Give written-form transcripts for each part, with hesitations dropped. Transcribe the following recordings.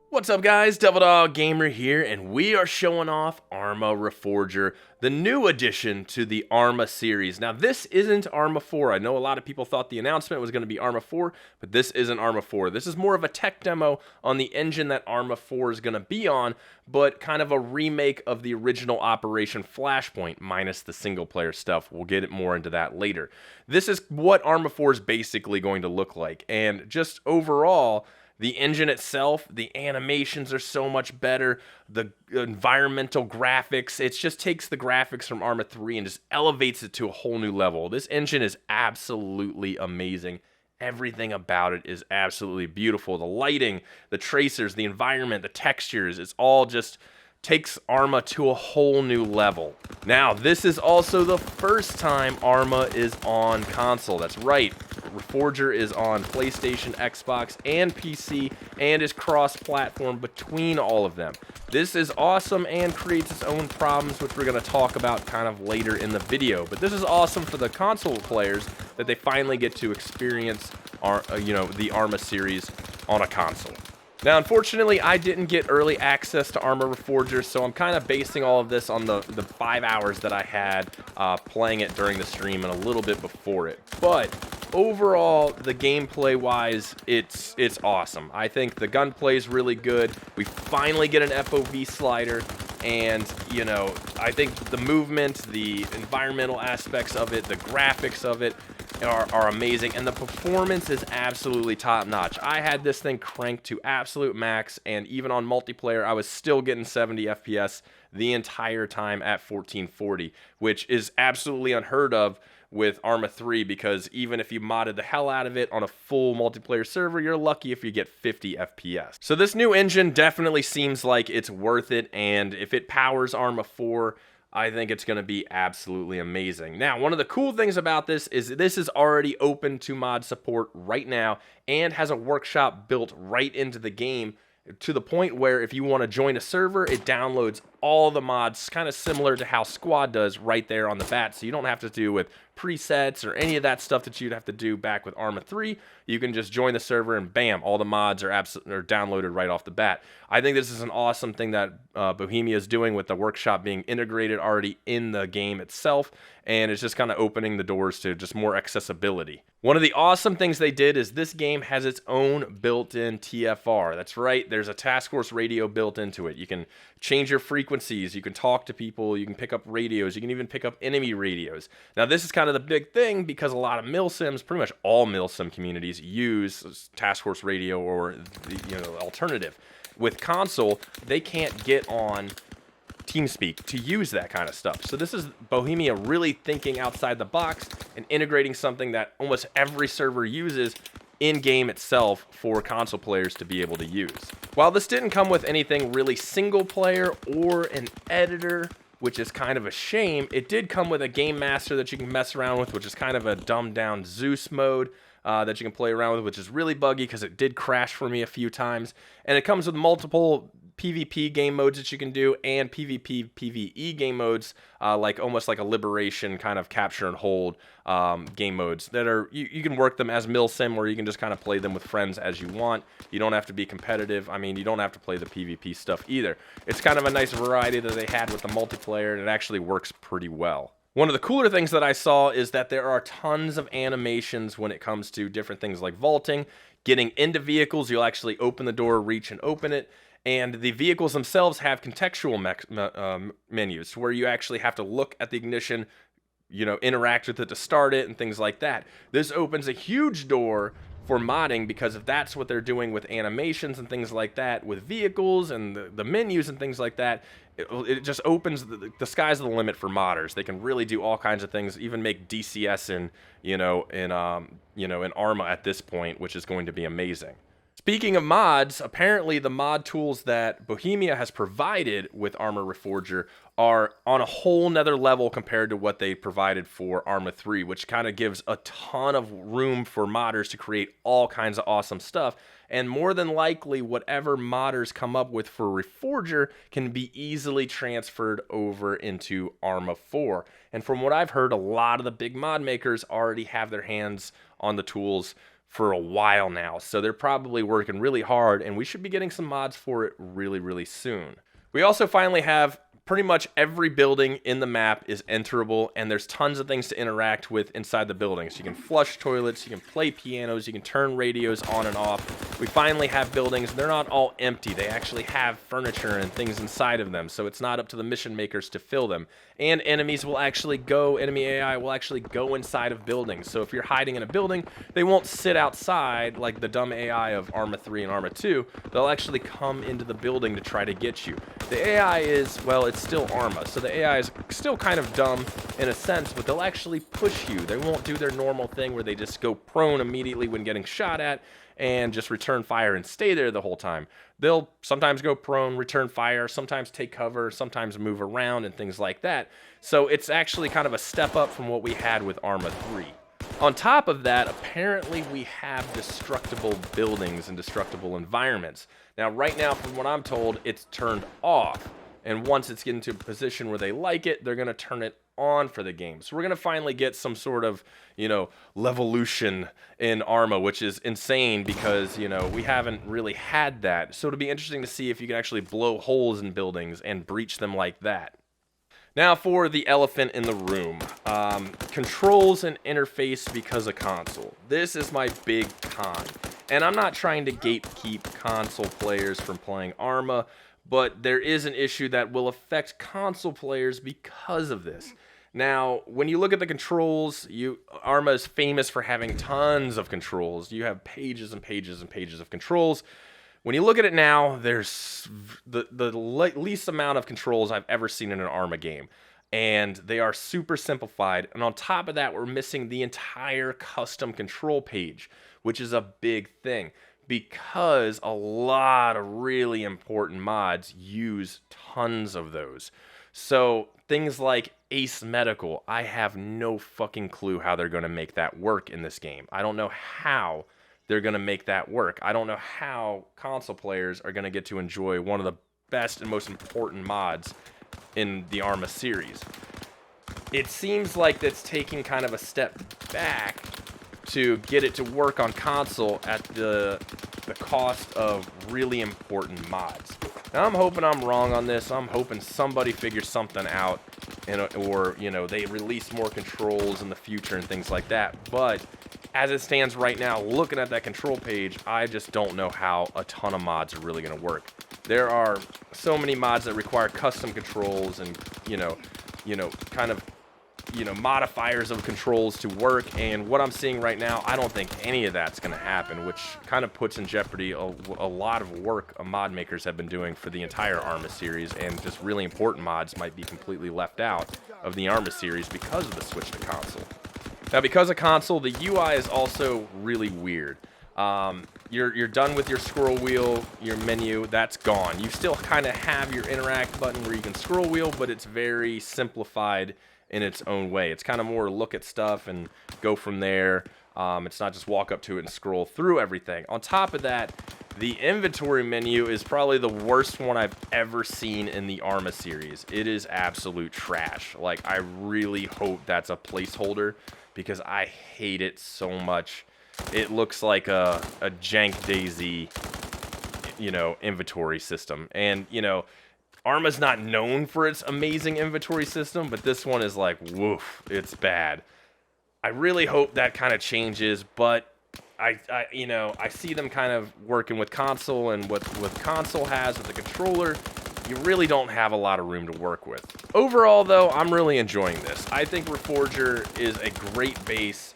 What's up guys, TheDevildogGamer here, and we are showing off ARMA Reforger, the new addition to the ARMA series. Now this isn't ARMA 4, I know a lot of people thought the announcement was going to be ARMA 4, but this isn't ARMA 4. This is more of a tech demo on the engine that ARMA 4 is going to be on, but kind of a remake of the original Operation Flashpoint, minus the single player stuff. We'll get more into that later. This is what ARMA 4 is basically going to look like, and just overall, the engine itself, the animations are so much better. The environmental graphics, it just takes the graphics from ARMA 3 and just elevates it to a whole new level. This engine is absolutely amazing. Everything about it is absolutely beautiful. The lighting, the tracers, the environment, the textures, it's all just takes ARMA to a whole new level. Now, this is also the first time ARMA is on console. That's right. Reforger is on PlayStation, Xbox, and PC, and is cross-platform between all of them. This is awesome and creates its own problems, which we're going to talk about kind of later in the video. But this is awesome for the console players that they finally get to experience the ARMA series on a console. Now, unfortunately, I didn't get early access to ARMA Reforger, so I'm kind of basing all of this on the 5 hours that I had playing it during the stream and a little bit before it. But overall, the gameplay-wise, it's awesome. I think the gunplay is really good. We finally get an FOV slider, and, you know, I think the movement, the environmental aspects of it, the graphics of it, are amazing, and the performance is absolutely top-notch. I had this thing cranked to absolute max, and even on multiplayer, I was still getting 70 FPS the entire time at 1440, which is absolutely unheard of with ARMA 3, because even if you modded the hell out of it on a full multiplayer server, you're lucky if you get 50 FPS. So this new engine definitely seems like it's worth it, and if it powers ARMA 4, I think it's going to be absolutely amazing. Now, one of the cool things about this is already open to mod support right now and has a workshop built right into the game, to the point where if you want to join a server, it downloads all the mods, kind of similar to how Squad does right there on the bat, so you don't have to do with presets or any of that stuff that you'd have to do back with ARMA 3. You can just join the server and bam, all the mods are downloaded right off the bat. I think this is an awesome thing that Bohemia is doing with the workshop being integrated already in the game itself, and it's just kind of opening the doors to just more accessibility. One of the awesome things they did is this game has its own built-in TFR. That's right, there's a task force radio built into it. You can change your frequencies, you can talk to people, you can pick up radios, you can even pick up enemy radios. Now this is kind of the big thing because a lot of milsims, pretty much all milsim communities, use task force radio or the alternative. With console, they can't get on TeamSpeak to use that kind of stuff. So this is Bohemia really thinking outside the box and integrating something that almost every server uses in-game itself for console players to be able to use. While this didn't come with anything really single player or an editor, which is kind of a shame, it did come with a game master that you can mess around with, which is kind of a dumbed down Zeus mode that you can play around with, which is really buggy because it did crash for me a few times. And it comes with multiple PvP game modes that you can do and PvP PvE game modes, almost like a liberation kind of capture and hold game modes that are you can work them as milsim, or you can just kind of play them with friends as you want. You don't have to be competitive. I mean, you don't have to play the PvP stuff either. It's kind of a nice variety that they had with the multiplayer, and it actually works pretty well. One of the cooler things that I saw is that there are tons of animations when it comes to different things like vaulting, getting into vehicles. You'll actually open the door, reach and open it. And the vehicles themselves have contextual menus where you actually have to look at the ignition, interact with it to start it and things like that. This opens a huge door for modding, because if that's what they're doing with animations and things like that, with vehicles and the menus and things like that, it just opens the sky's the limit for modders. They can really do all kinds of things, even make DCS in ARMA at this point, which is going to be amazing. Speaking of mods, apparently the mod tools that Bohemia has provided with ARMA Reforger are on a whole nother level compared to what they provided for ARMA 3, which kind of gives a ton of room for modders to create all kinds of awesome stuff. And more than likely, whatever modders come up with for Reforger can be easily transferred over into ARMA 4. And from what I've heard, a lot of the big mod makers already have their hands on the tools for a while now, so they're probably working really hard, and we should be getting some mods for it really, really soon. We also finally have pretty much every building in the map is enterable, and there's tons of things to interact with inside the buildings. You can flush toilets, you can play pianos, you can turn radios on and off. We finally have buildings. They're not all empty. They actually have furniture and things inside of them, so it's not up to the mission makers to fill them. And enemies will actually go, enemy AI will actually go inside of buildings. So if you're hiding in a building, they won't sit outside like the dumb AI of ARMA 3 and ARMA 2. They'll actually come into the building to try to get you. The AI is, well, it's still ARMA, so the AI is still kind of dumb in a sense, but they'll actually push you. They won't do their normal thing where they just go prone immediately when getting shot at and just return fire and stay there the whole time. They'll sometimes go prone, return fire, sometimes take cover, sometimes move around and things like that. So it's actually kind of a step up from what we had with ARMA 3. On top of that, apparently we have destructible buildings and destructible environments. Now, right now, from what I'm told, it's turned off. And once it's getting to a position where they like it, they're going to turn it on for the game. So we're going to finally get some sort of, levolution in ARMA, which is insane because, we haven't really had that. So it'll be interesting to see if you can actually blow holes in buildings and breach them like that. Now for the elephant in the room, controls and interface because of console. This is my big con, and I'm not trying to gatekeep console players from playing ARMA, but there is an issue that will affect console players because of this. Now, when you look at the controls, ARMA is famous for having tons of controls. You have pages and pages and pages of controls. When you look at it now, there's the least amount of controls I've ever seen in an ARMA game. And they are super simplified. And on top of that, we're missing the entire custom control page, which is a big thing because a lot of really important mods use tons of those. So things like Ace Medical, I have no fucking clue how they're going to make that work in this game. I don't know how they're going to make that work. I don't know how console players are going to get to enjoy one of the best and most important mods in the ARMA series. It seems like that's taking kind of a step back to get it to work on console at the cost of really important mods. Now, I'm hoping I'm wrong on this. I'm hoping somebody figures something out, or they release more controls in the future and things like that. But as it stands right now, looking at that control page, I just don't know how a ton of mods are really going to work. There are so many mods that require custom controls and modifiers of controls to work, and what I'm seeing right now, I don't think any of that's going to happen, which kind of puts in jeopardy a lot of work mod makers have been doing for the entire ARMA series, and just really important mods might be completely left out of the ARMA series because of the switch to console. Now, because of console, the UI is also really weird. You're done with your scroll wheel, your menu, that's gone. You still kind of have your interact button where you can scroll wheel, but it's very simplified in its own way. It's kind of more look at stuff and go from there. It's not just walk up to it and scroll through everything. On top of that, the inventory menu is probably the worst one I've ever seen in the ARMA series. It is absolute trash. Like, I really hope that's a placeholder because I hate it so much. It looks like a jank daisy, inventory system. And, ARMA's not known for its amazing inventory system, but this one is like, woof, it's bad. I really hope that kind of changes, but I see them kind of working with console, and what console has with the controller, you really don't have a lot of room to work with. Overall, though, I'm really enjoying this. I think Reforger is a great base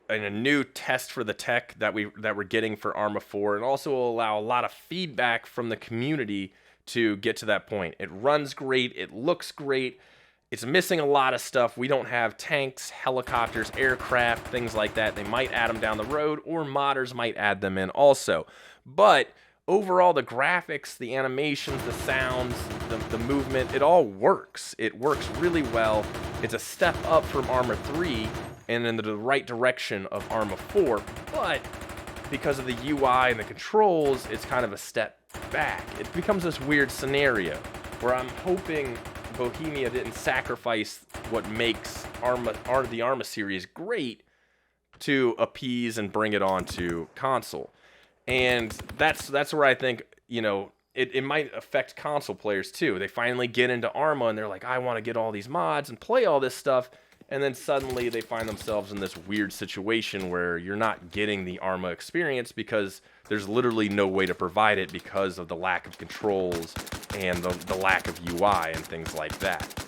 and a new test for the tech that we're getting for ARMA 4, and also will allow a lot of feedback from the community to get to that point. It runs great, it looks great, it's missing a lot of stuff. We don't have tanks, helicopters, aircraft, things like that. They might add them down the road, or modders might add them in also. But overall, the graphics, the animations, the sounds, the movement, it all works. It works really well. It's a step up from ARMA 3 and in the right direction of ARMA 4, but because of the UI and the controls, it's kind of a step back. It becomes this weird scenario where I'm hoping Bohemia didn't sacrifice what makes the ARMA series great to appease and bring it on to console. And that's where I think, you know, it might affect console players too. They finally get into ARMA and they're like, I want to get all these mods and play all this stuff. And then suddenly they find themselves in this weird situation where you're not getting the ARMA experience because there's literally no way to provide it because of the lack of controls and the lack of UI and things like that.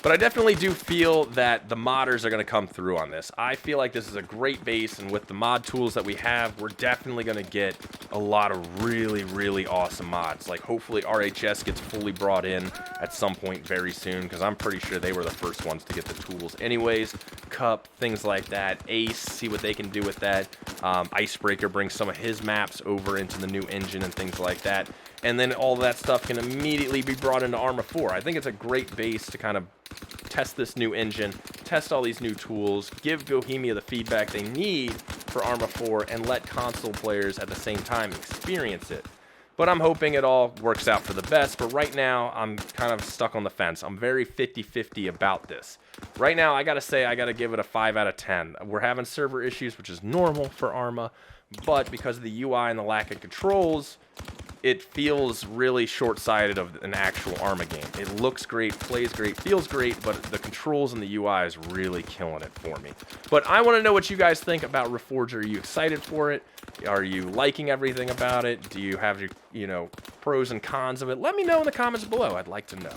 But I definitely do feel that the modders are going to come through on this. I feel like this is a great base, and with the mod tools that we have, we're definitely going to get a lot of really, really awesome mods. Like, hopefully RHS gets fully brought in at some point very soon, because I'm pretty sure they were the first ones to get the tools anyways. Cup, things like that. Ace, see what they can do with that. Icebreaker brings some of his maps over into the new engine and things like that. And then all that stuff can immediately be brought into ARMA 4. I think it's a great base to kind of test this new engine, test all these new tools, give Bohemia the feedback they need for ARMA 4, and let console players at the same time experience it. But I'm hoping it all works out for the best, but right now I'm kind of stuck on the fence. I'm very 50-50 about this. Right now, I gotta say, I gotta give it a 5 out of 10. We're having server issues, which is normal for ARMA, but because of the UI and the lack of controls, it feels really short-sighted of an actual ARMA game. It looks great, plays great, feels great, but the controls and the UI is really killing it for me. But I want to know what you guys think about Reforger. Are you excited for it? Are you liking everything about it? Do you have your, pros and cons of it? Let me know in the comments below. I'd like to know.